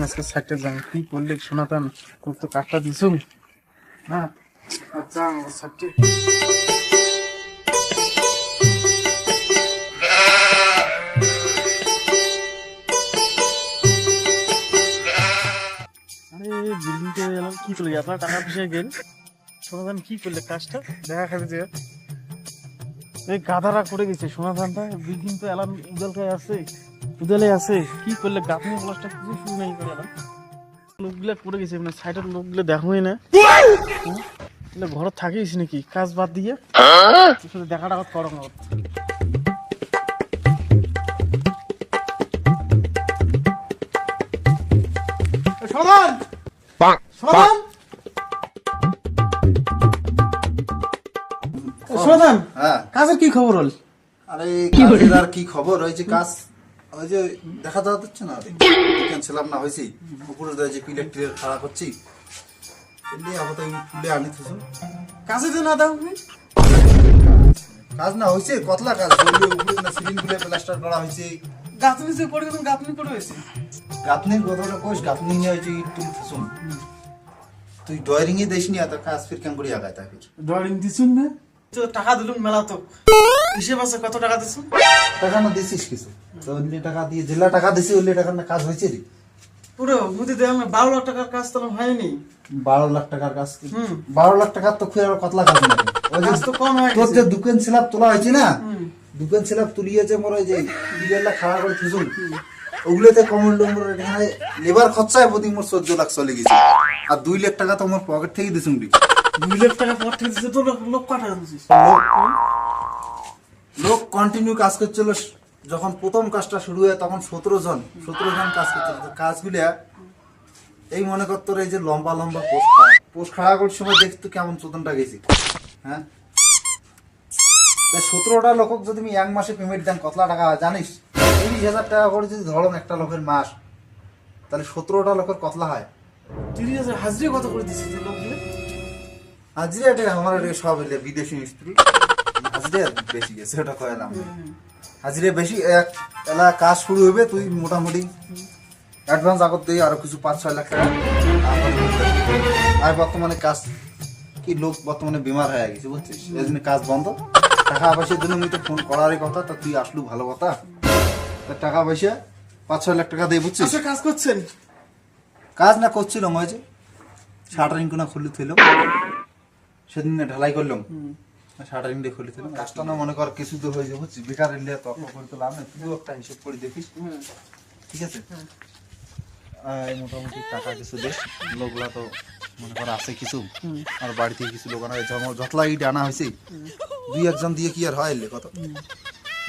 আজকে সাইটে যান কি করলে শোনাতাম তোর তো কাঠটা দিছুম না আচ্ছা সাইটে আরে বিল্ডিং তে এলাম কি করলি আপনার টাকা পয়সা গেল শোনাতাম কি করলে কাজটা দেখা খাবে যে এই গাধারা করে গেছে সোনাধানটা বিল্ডিং তো এলাম উদালকায় আছে উদালে আছে কি করলে গাঁথনি প্লাসটা কিছু শুরু নাই করে এলাম লোকগুলা করে গেছে মানে সাইডের লোকগুলো দেখোই না তাহলে ঘরে থাকিস নাকি কাজ বাদ দিয়ে শুধু দেখাটা করো না সমান সমান সমান হ্যাঁ কাজের কি খবর হল আরে কাজের আর কি খবর হয়েছে কাজ ওই যে দেখা যাচ্ছে না ছিলাম না হয়েছি উপরে যে ইলেকট্রিক খাড়া করছি এমনি আপাতত তুলে আনি থুসু কাজে তো না দাও তুমি কাজ না হয়েছে কতলা কাজ উপরে না সিলিং খুলে প্লাস্টার করা হয়েছে গাঁথনি যে করে তুমি গাঁথনি করে হয়েছে গাঁথনির কথাটা কোষ গাঁথনি নিয়ে হয়েছে ইট তুলি থুসু তুই ডয়ারিং এ দেশনি এত কাজ ফির কেন করে আগায় তাকে ডয়ারিং দিছুন না তো টাকা দিলুম মেলা তো হিসেব আছে কত টাকা দিছুন টাকা না দিছিস কিছু তো অন্য টাকা দিয়ে জেলা টাকা দিছি ওই টাকা না কাজ হয়েছে রে পুরো মুদি দেওয়া 12 লাখ টাকার কাজ তো হয়নি 12 লাখ টাকার কাজ 12 লাখ টাকার তো খুব আর কতলা কাজ না ওই কাজ তো কম হয় তোর যে দোকান ছিলাপ তোলা হয়েছে না দোকান ছিলাপ তুলিয়েছে মোর ওই যে বিড়ালা খাড়া করে থুসুন ওগুলোতে কমন নম্বর এখানে লেবার খরচায় প্রতি মোর 14 লাখ চলে গেছে আর 2 লাখ টাকা তো আমার পকেট থেকে দিছুন 2 লাখ টাকা পর থেকে দিছে তো লোক কাটা দিছিস লোক কন্টিনিউ কাজ করছিল যখন প্রথম কাজটা শুরু হয় তখন 17 জন কাজ করছিল কাজগুলো এই মনে কর তোর এই যে লম্বা লম্বা পোস্ট খাড়া করার সময় দেখতো কেমন চোদনটা গেছি হ্যাঁ 17টা লোক যদি তুমি এক মাসে পেমেন্ট দেন কতলা টাকা জানিস 30,000 টাকা করে যদি ধরো একটা লোকের মাস তাহলে 17টা লোকের কতলা হয় 30,000 হাজিরা কত করে দিছিস লোকগুলো হাজিরা এটা আমার সব বিদেশি মিস্ত্রি হাজিরা বেশি গেছে ওটা কয়লাম হাজিরা বেশি এক এলা কাজ শুরু হবে তুই মোটামুটি অ্যাডভান্স আগত দিয়ে আরো কিছু 5-6 লাখ টাকা আর বর্তমানে কাজ কি লোক বর্তমানে বিমার হয়ে গেছে বুঝছিস এই জন্য কাজ বন্ধ টাকা পয়সার জন্য আমি তো ফোন করারই কথা তা তুই আসলু ভালো কথা টাকা পয়সা 5-6 লাখ টাকা দিয়ে বুঝছিস আচ্ছা কাজ করছেন কাজ না করছিলাম ওই যে শাটারিং কোনা খুলে থইল সেদিন ঢালাই করলাম শাটারিং দিয়ে খুলে থইলাম কাজটা না মনে কর কিছু তো হয়ে যাবে বুঝছিস বেকার এলে তর্ক করতে লাভ নেই তুইও একটা হিসেব করে দেখিস ঠিক আছে মোটামুটি টাকা কিছু দে লোকগুলা তো মনে কর আছে কিছু আর বাড়ি থেকে কিছু লোক আনা যতলা ইট আনা হয়েছে 2-1 দিয়ে কি আর হয় এলে কত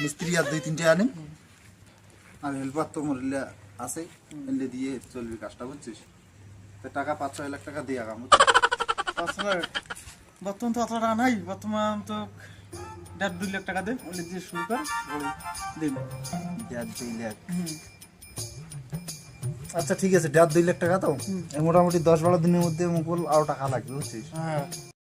মিস্ত্রি আর 2-3টে আনি আর হেল্পার তো মোর আছে এলে দিয়ে চলবি কাজটা বুঝছিস তো টাকা 5-6 লাখ টাকা দিয়ে আগাম বর্তমান তো অত টাকা নাই বর্তমান তো 1.5-2 লাখ টাকা দে ওলে দিয়ে শুরু কর দেব 1.5-2 লাখ আচ্ছা ঠিক আছে 1.5-2 লাখ টাকা তো মোটামুটি 10-12 দিনের মধ্যে মুকুল আরো টাকা লাগবে বুঝছিস হ্যাঁ